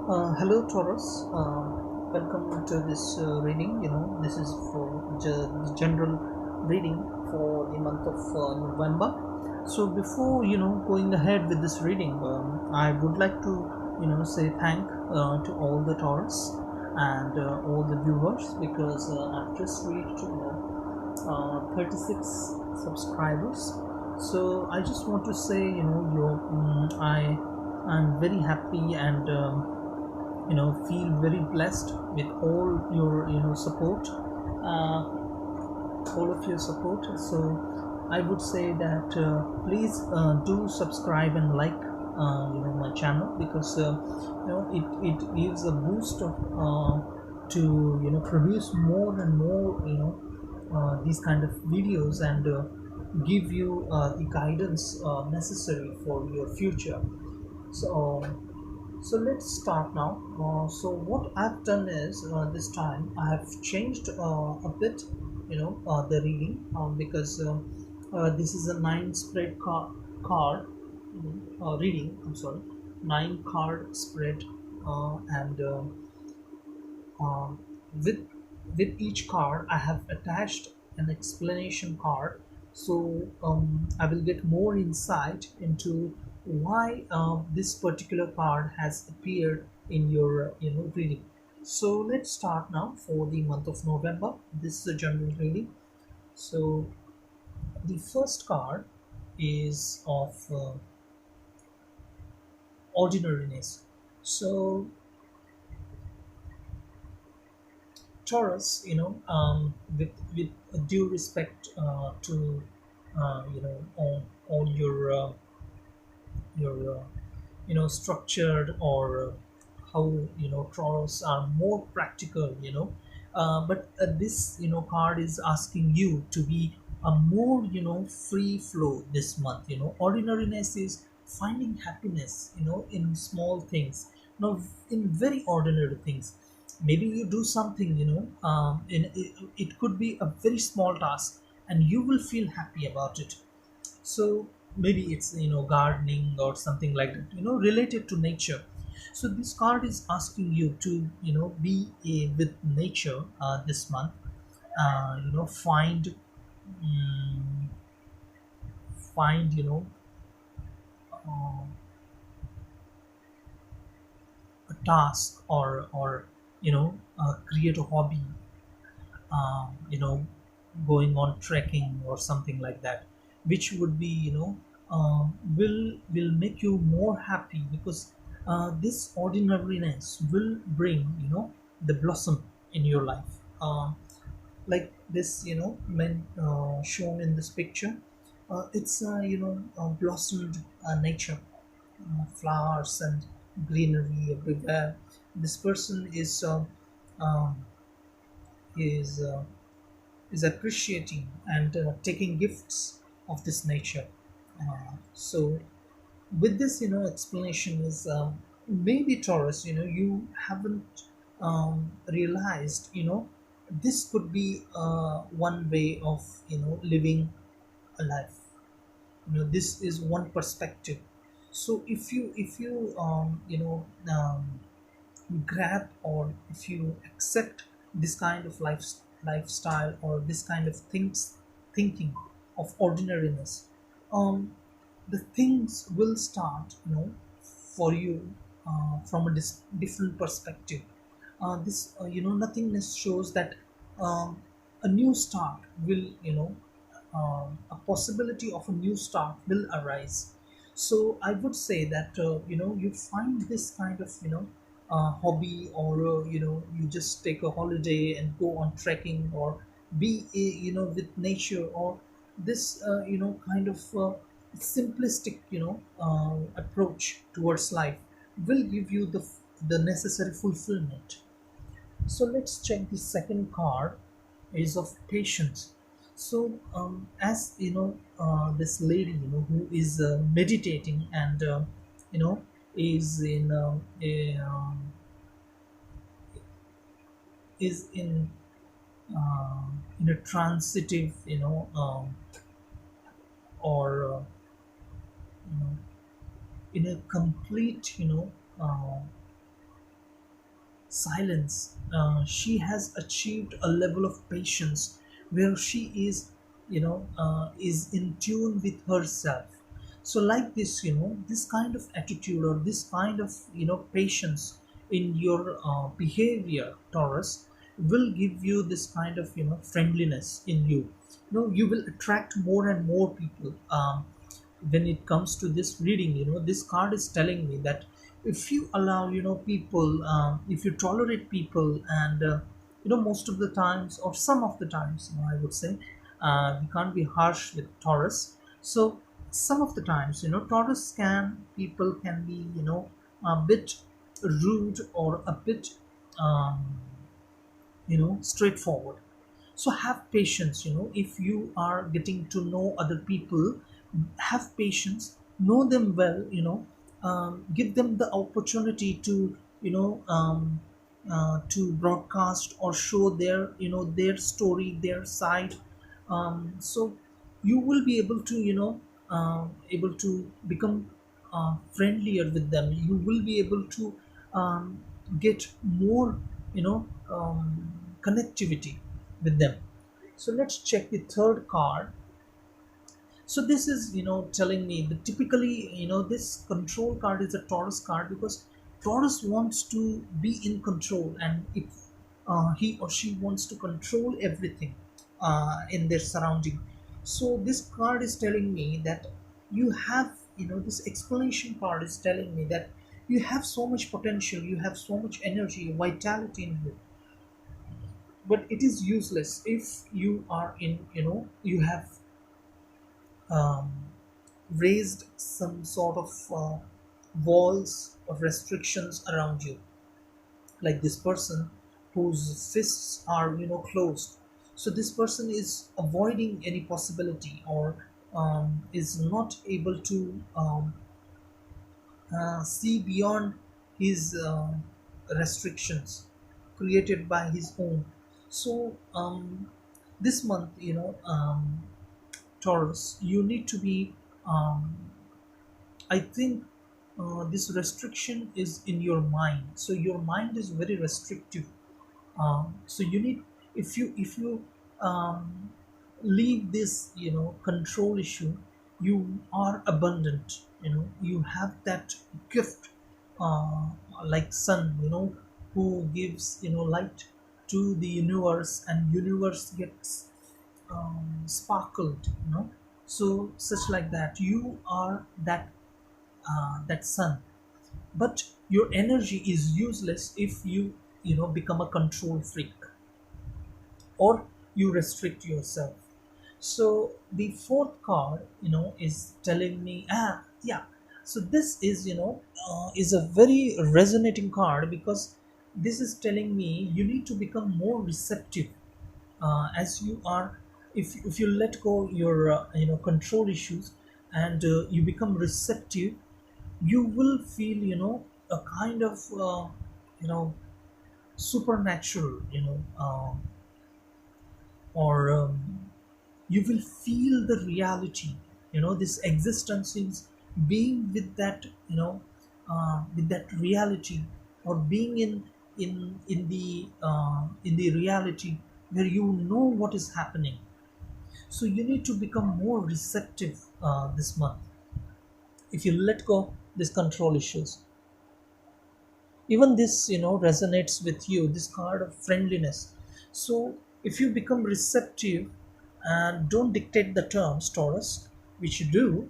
Hello, Taurus. Welcome to this reading. This is for the general reading for the month of November. So, before going ahead with this reading, I would like to say thank to all the Taurus and all the viewers because I've just reached 36 subscribers. So, I just want to say I'm very happy and. Feel very blessed with all your support, all of your support. So I would say that please do subscribe and like my channel because it gives a boost of to produce more and more these kind of videos and give you the guidance necessary for your future. So so let's start now. So what I've done is this time I have changed a bit, the reading because this is a nine spread card reading. I'm sorry, nine card spread, and uh, with with each card I have attached an explanation card, so I will get more insight into why this particular card has appeared in your reading. So let's start now for the month of November. This is a general reading. So the first card is of ordinariness. So Taurus, with due respect to all your structured, or how Taurus are more practical, but this card is asking you to be a more free flow this month. Ordinariness is finding happiness in small things, in very ordinary things. Maybe you do something, it could be a very small task and you will feel happy about it. So maybe it's gardening or something like that, related to nature. So this card is asking you to be with nature this month. Find find uh, a task, or create a hobby, going on trekking or something like that, which would be will make you more happy, because this ordinariness will bring the blossom in your life, like this men shown in this picture. It's blossomed nature, flowers and greenery everywhere. This person um, is is appreciating and taking gifts of this nature. So with this explanation is, maybe Taurus, you haven't realized, this could be one way of living a life. This is one perspective. So if you grab, or if you accept this kind of lifestyle, or this kind of thinking of ordinariness, um the things will start for you from a different perspective. This nothingness shows that a new start will a possibility of a new start will arise. So I would say that you find this kind of hobby, or you just take a holiday and go on trekking, or be with nature, or this kind of simplistic approach towards life will give you the necessary fulfillment. So let's check the second card is of patience. So as this lady who is meditating, and you know is in in a transitive, or you know in a complete silence. She has achieved a level of patience where she is, is in tune with herself. So, like this, this kind of attitude or this kind of, patience in your behavior, Taurus, will give you this kind of, friendliness in you. You will attract more and more people. When it comes to this reading, this card is telling me that if you allow, people, if you tolerate people, and most of the times, or some of the times, I would say, we can't be harsh with Taurus. So some of the times, Taurus can people can be, a bit rude or a bit, um, straightforward. So have patience. If you are getting to know other people, have patience, know them well. Give them the opportunity to, to broadcast or show their, their story, their side. So you will be able to, able to become friendlier with them. You will be able to get more, connectivity with them. So let's check the third card. So this is, telling me that typically, this control card is a Taurus card, because Taurus wants to be in control, and if he or she wants to control everything in their surrounding. So this card is telling me that you have, this explanation card is telling me that you have so much potential, you have so much energy, vitality in you, but it is useless if you are in, you have um, raised some sort of walls of restrictions around you, like this person whose fists are, closed. So this person is avoiding any possibility, or is not able to see beyond his restrictions created by his own. So this month, Taurus, you need to be, um, I think, this restriction is in your mind. So your mind is very restrictive. So you need, if you um, leave this, control issue, you are abundant. You have that gift, uh, like sun, who gives, light to the universe, and universe gets sparkled. So such like that, you are that, that sun. But your energy is useless if you, become a control freak, or you restrict yourself. So the fourth card, is telling me, yeah. So this is, is a very resonating card, because this is telling me you need to become more receptive, as you are. If you let go your, control issues, and you become receptive, you will feel, a kind of, you know supernatural, or you will feel the reality. This existence is being with that, with that reality, or being in the reality where you know what is happening. So you need to become more receptive this month. If you let go these control issues, even this, resonates with you, this card of friendliness. So if you become receptive and don't dictate the terms, Taurus, which you do,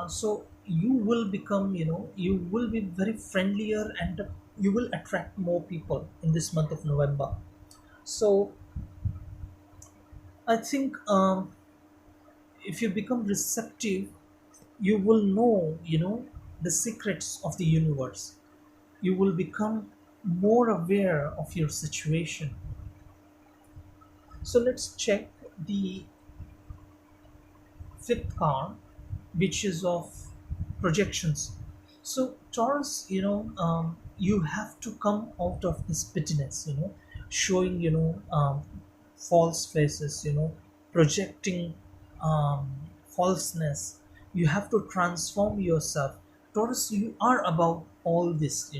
so you will become, you will be very friendlier, and you will attract more people in this month of November. So I think, if you become receptive, you will know, the secrets of the universe. You will become more aware of your situation. So let's check the fifth card, which is of projections. So Taurus, you have to come out of this bitterness, showing, false faces, projecting falseness. You have to transform yourself. Taurus, you are above all this,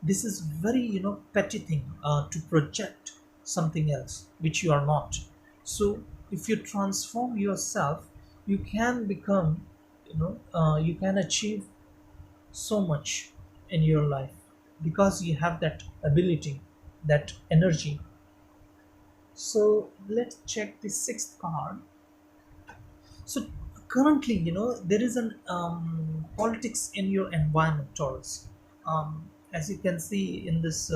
This is very petty thing to project something else which you are not. So if you transform yourself, you can become, you can achieve so much in your life because you have that ability, that energy. So let's check the sixth card. So currently, there is an politics in your environment, Taurus. As you can see in this,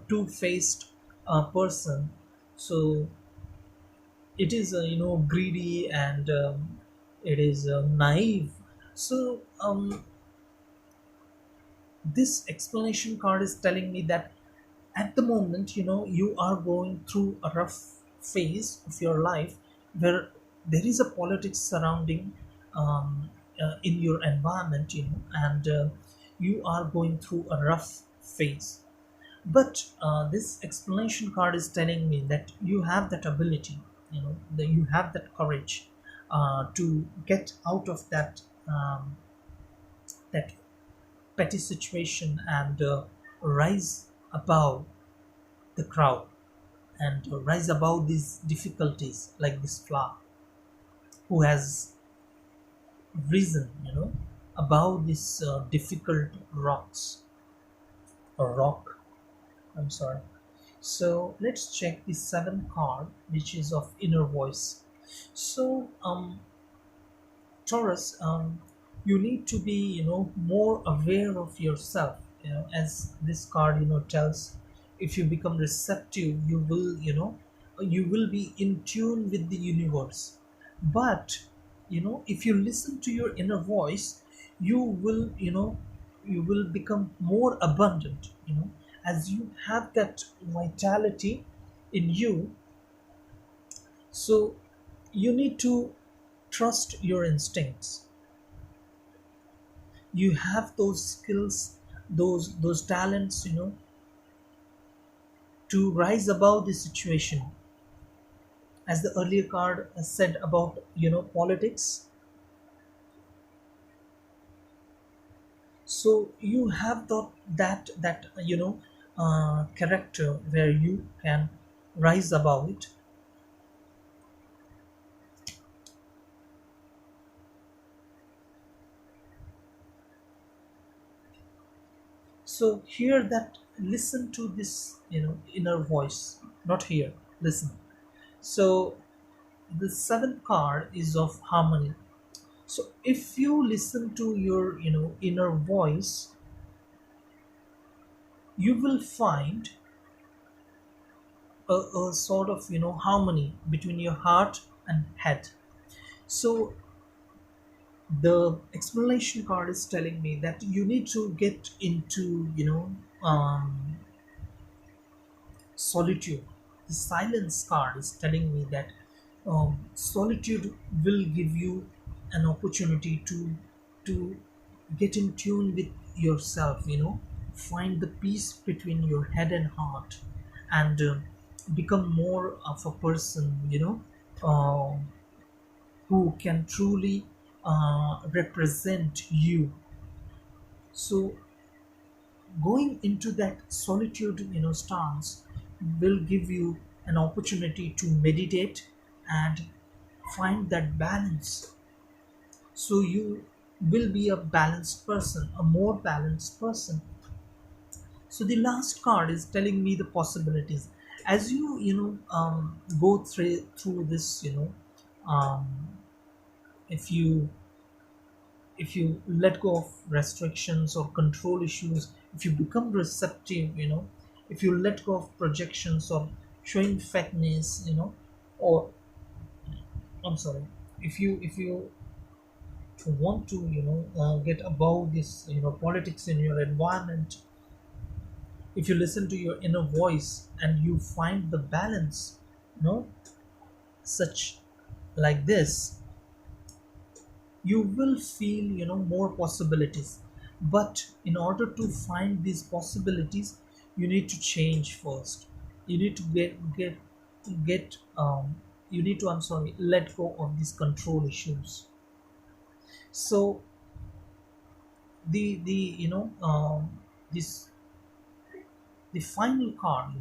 two-faced person. So it is, greedy and it is naive. So this explanation card is telling me that at the moment, you are going through a rough phase of your life where there is a politics surrounding in your environment, and you are going through a rough phase. But this explanation card is telling me that you have that ability, that you have that courage to get out of that petty situation and rise above the crowd and rise above these difficulties, like this flower who has risen, above these difficult rocks or rock. I'm sorry. So let's check the seventh card, which is of inner voice. So Taurus, you need to be, more aware of yourself. As this card, tells, if you become receptive, you will be in tune with the universe. But, if you listen to your inner voice, you will, you will become more abundant. As you have that vitality in you, so you need to trust your instincts. You have those skills, those talents, to rise above the situation. As the earlier card said about, politics, so you have that character where you can rise above it. So hear that, listen to this, inner voice, not here, listen. So the seventh card is of harmony. So if you listen to your, inner voice, you will find a sort of, harmony between your heart and head. So the explanation card is telling me that you need to get into, solitude. The silence card is telling me that solitude will give you an opportunity to get in tune with yourself. Find the peace between your head and heart, and become more of a person. Who can truly represent you. So going into that solitude, stance will give you an opportunity to meditate and find that balance. So you will be a balanced person, a more balanced person. So the last card is telling me the possibilities. As go through this, um, if you let go of restrictions or control issues, if you become receptive, if you let go of projections or showing fakeness, or I'm sorry, if you want to, get above this, politics in your environment, if you listen to your inner voice and you find the balance, you know such like this, you will feel, more possibilities. But in order to find these possibilities, you need to change first. You need to get you need to, I'm sorry, let go of these control issues. So the this the final card,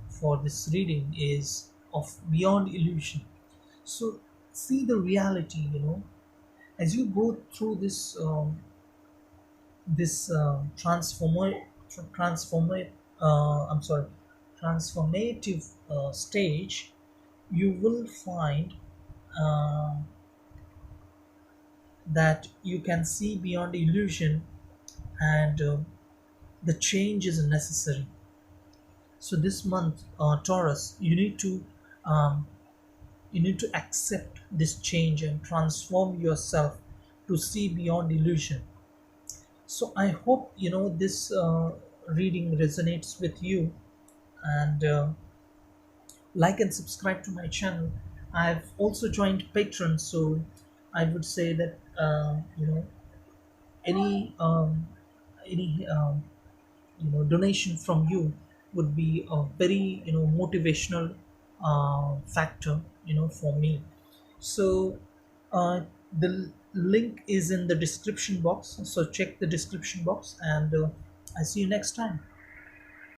for this reading is of beyond illusion. So see the reality, as you go through this I'm sorry, transformative stage. You will find uh, that you can see beyond illusion, and the change is necessary. So this month, Taurus, um, you need to accept this change and transform yourself to see beyond illusion. So I hope this reading resonates with you, and like and subscribe to my channel. I've also joined Patreon, so I would say that any donation from you would be a very motivational factor for me. So the link is in the description box, so check the description box, and I see you next time.